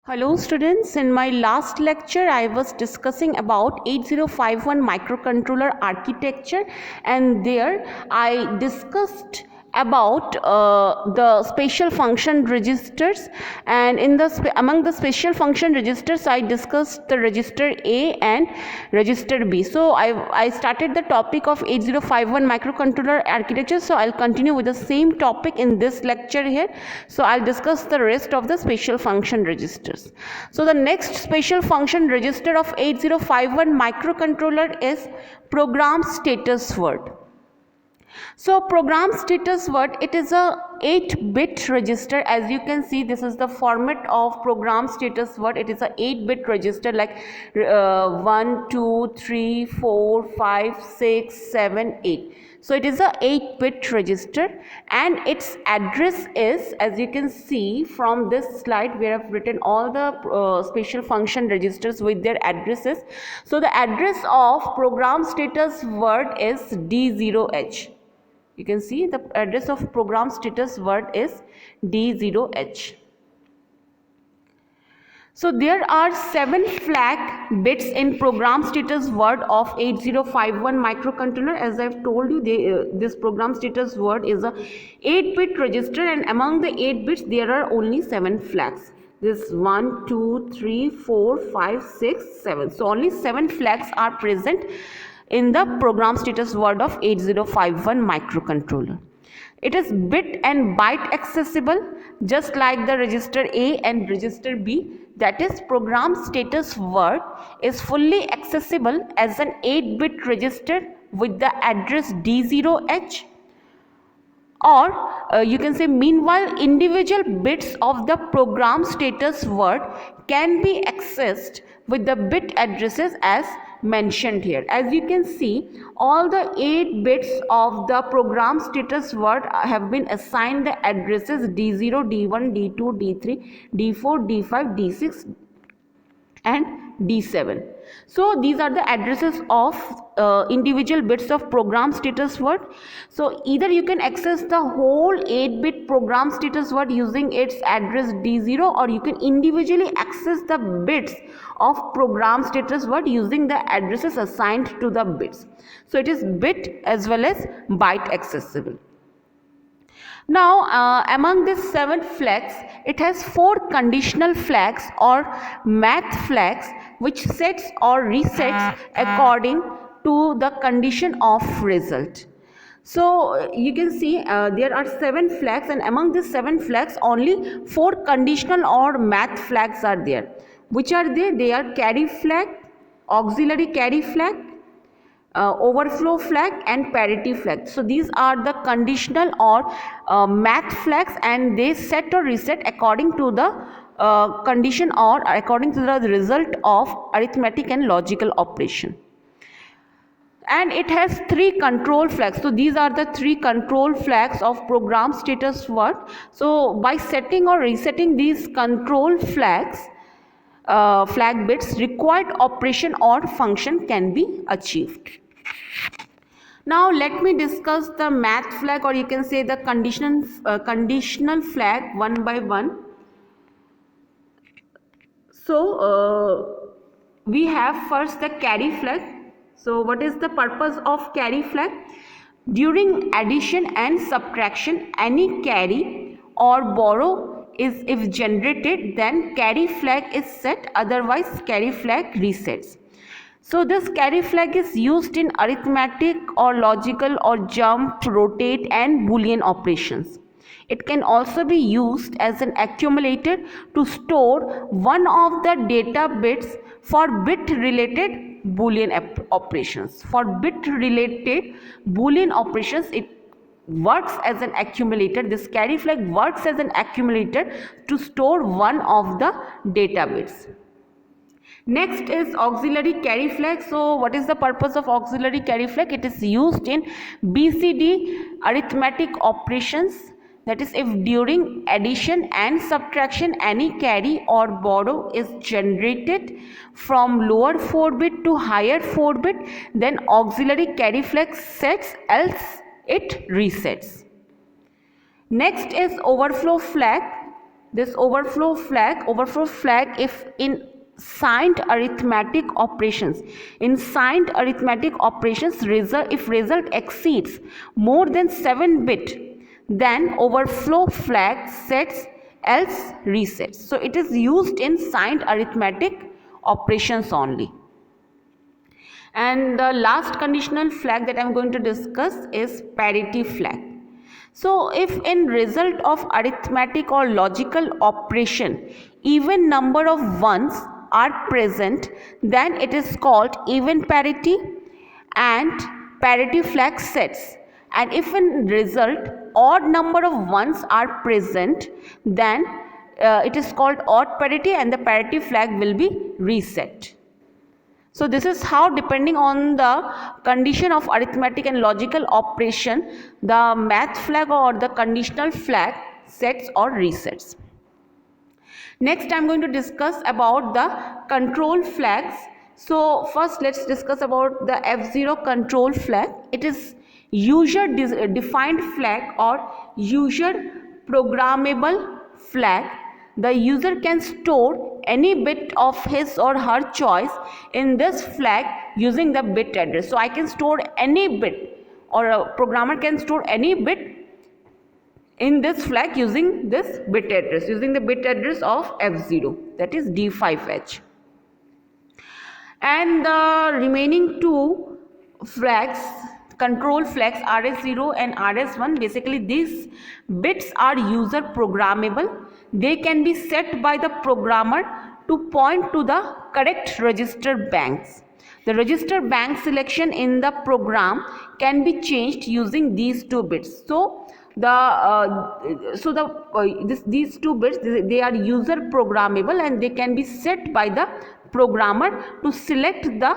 Hello students, in my last lecture I was discussing about 8051 microcontroller architecture, and there I discussed about the special function registers, and in the among the special function registers I discussed the register A and register B. So I started the topic of 8051 microcontroller architecture, so I'll continue with the same topic in this lecture here. So I'll discuss the rest of the special function registers. So the next special function register of 8051 microcontroller is program status word. So program status word, it is a 8-bit register. As you can see, this is the format of program status word. It is a 8-bit register like 1 2 3 4 5 6 7 8. So it is a 8-bit register, and its address is, as you can see from this slide, we have written all the special function registers with their addresses. So the address of program status word is D0H. You can see the address of program status word is D0H. So there are 7 flag bits in program status word of 8051 microcontroller. As I've told you, this program status word is a 8-bit register, and among the 8 bits there are only 7 flags. This 1 2 3 4 5 6 7. So only 7 flags are present in the program status word of 8051 microcontroller. It is bit and byte accessible, just like the register A and register B. That is, program status word is fully accessible as an 8-bit register with the address D0H, or you can say, meanwhile individual bits of the program status word can be accessed with the bit addresses as mentioned here. As you can see, all the 8 bits of the program status word have been assigned the addresses D0, D1, D2, D3, D4, D5, D6 and D7. So these are the addresses of individual bits of program status word. So either you can access the whole 8-bit program status word using its address D0, or you can individually access the bits of program status word using the addresses assigned to the bits. So it is bit as well as byte accessible. Now among these 7 flags, it has 4 conditional flags or math flags which sets or resets according to the condition of result. So you can see there are 7 flags, and among these 7 flags only 4 conditional or math flags are there. Which are they? They are carry flag, auxiliary carry flag, overflow flag and parity flag. So these are the conditional or math flags, and they set or reset according to the condition or according to the result of arithmetic and logical operation. And it has 3 control flags. So these are the 3 control flags of program status word. So by setting or resetting these control flags, flag bits, required operation or function can be achieved. Now let me discuss the math flag, or you can say the conditional flag, one by one. So we have first the carry flag. So what is the purpose of carry flag? During addition and subtraction, any carry or borrow is if generated, then carry flag is set, otherwise carry flag resets. So this carry flag is used in arithmetic or logical or jump, rotate and boolean operations. It can also be used as an accumulator to store one of the data bits for bit related boolean operations. For bit related boolean operations, it works as an accumulator. This carry flag works as an accumulator to store one of the data bits. Next is auxiliary carry flag. So what is the purpose of auxiliary carry flag? It is used in BCD arithmetic operations. That is, if during addition and subtraction any carry or borrow is generated from lower 4-bit to higher 4-bit, then auxiliary carry flag sets, else it resets. Next is overflow flag. this overflow flag if in signed arithmetic operations, if result exceeds more than 7 bit, then overflow flag sets, else resets. So it is used in signed arithmetic operations only. And the last conditional flag that I am going to discuss is parity flag. So if in result of arithmetic or logical operation even number of ones are present, then it is called even parity and parity flag sets. And if in result odd number of ones are present, then it is called odd parity and the parity flag will be reset. So this is how, depending on the condition of arithmetic and logical operation, the math flag or the conditional flag sets or resets. Next I am going to discuss about the control flags. So first let's discuss about the F0 control flag. It is user defined flag or user programmable flag. The user can store any bit of his or her choice in this flag using the bit address. So I can store any bit, or a programmer can store any bit in this flag using this bit address, using the bit address of F0, that is D5H. And the remaining two flags, control flags RS0 and RS1, basically these bits are user programmable. They can be set by the programmer to point to the correct register banks. The register bank selection in the program can be changed using these two bits. So these two bits, they are user programmable and they can be set by the programmer to select the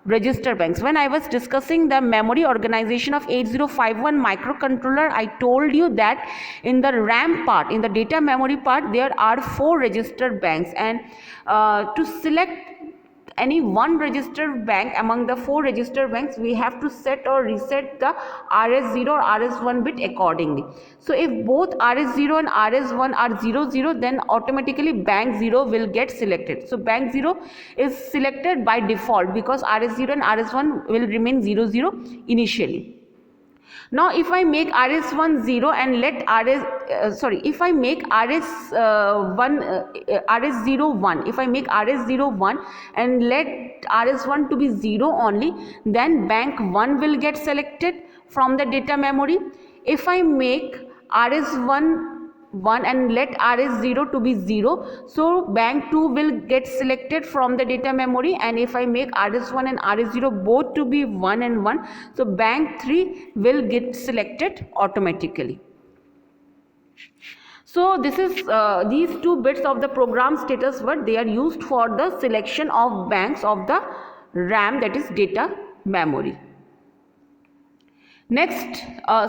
register banks. When I was discussing the memory organization of 8051 microcontroller, I told you that in the RAM part, in the data memory part, there are 4 register banks, and to select any one register bank among the 4 register banks, we have to set or reset the RS0 or RS1 bit accordingly. So if both RS0 and RS1 are 00, then automatically bank 0 will get selected. So bank 0 is selected by default because RS0 and RS1 will remain 00 initially. Now if I make RS1 0 and let if I make RS0 1 and let RS1 to be 0 only, then bank 1 will get selected from the data memory. If I make RS1 1 and let RS0 to be 0, so bank 2 will get selected from the data memory, and if I make RS1 and RS0 both to be 1 and 1, so bank 3 will get selected automatically. So this is these two bits of the program status word, they are used for the selection of banks of the RAM, that is data memory. Next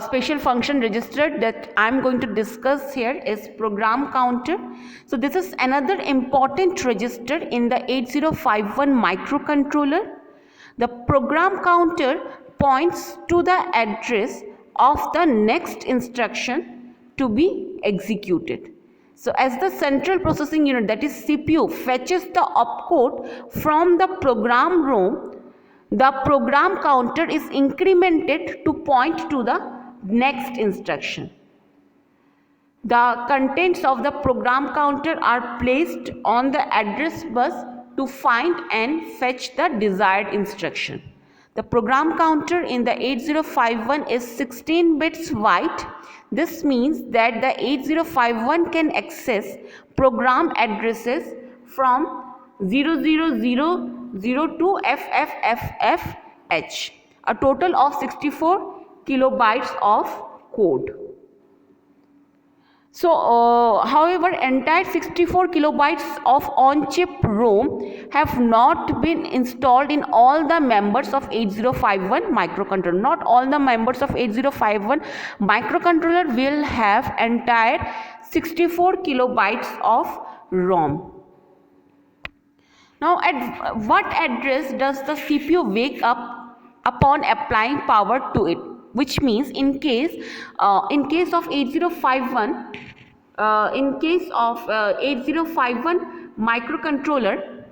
special function register that I am going to discuss here is program counter. So this is another important register in the 8051 microcontroller. The program counter points to the address of the next instruction to be executed. So as the central processing unit, that is CPU, fetches the opcode from the program ROM, the program counter is incremented to point to the next instruction. The contents of the program counter are placed on the address bus to find and fetch the desired instruction. The program counter in the 8051 is 16 bits wide. This means that the 8051 can access program addresses from 000 to FFFFH, a total of 64 kilobytes of code. So however, entire 64 kilobytes of on-chip ROM have not been installed in all the members of 8051 microcontroller. Not all the members of 8051 microcontroller will have entire 64 kilobytes of ROM. Now at what address does the CPU wake up upon applying power to it? Which means in case of 8051, in case of 8051 microcontroller,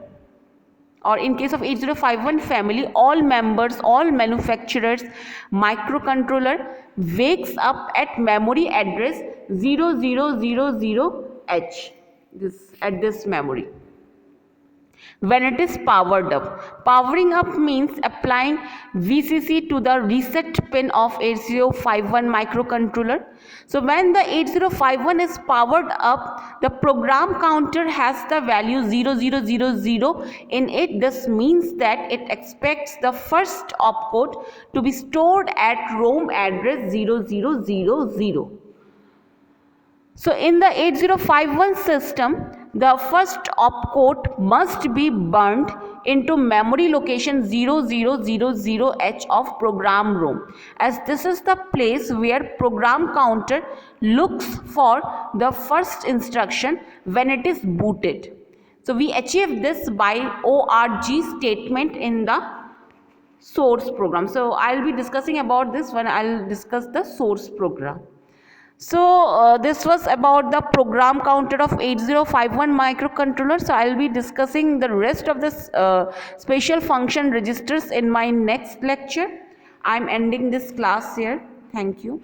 or in case of 8051 family, all members, all manufacturers microcontroller wakes up at memory address 0000H, at this memory when it is powered up. Powering up means applying VCC to the reset pin of 8051 microcontroller. So when the 8051 is powered up, the program counter has the value 0000 in it. This means that it expects the first opcode to be stored at ROM address 0000. So in the 8051 system, the first opcode must be burned into memory location 0000H of program ROM, as this is the place where program counter looks for the first instruction when it is booted. So we achieve this by ORG statement in the source program. So I'll be discussing about this when I'll discuss the source program. So this was about the program counter of 8051 microcontroller. So I'll be discussing the rest of this special function registers in my next lecture. I'm ending this class here. Thank you.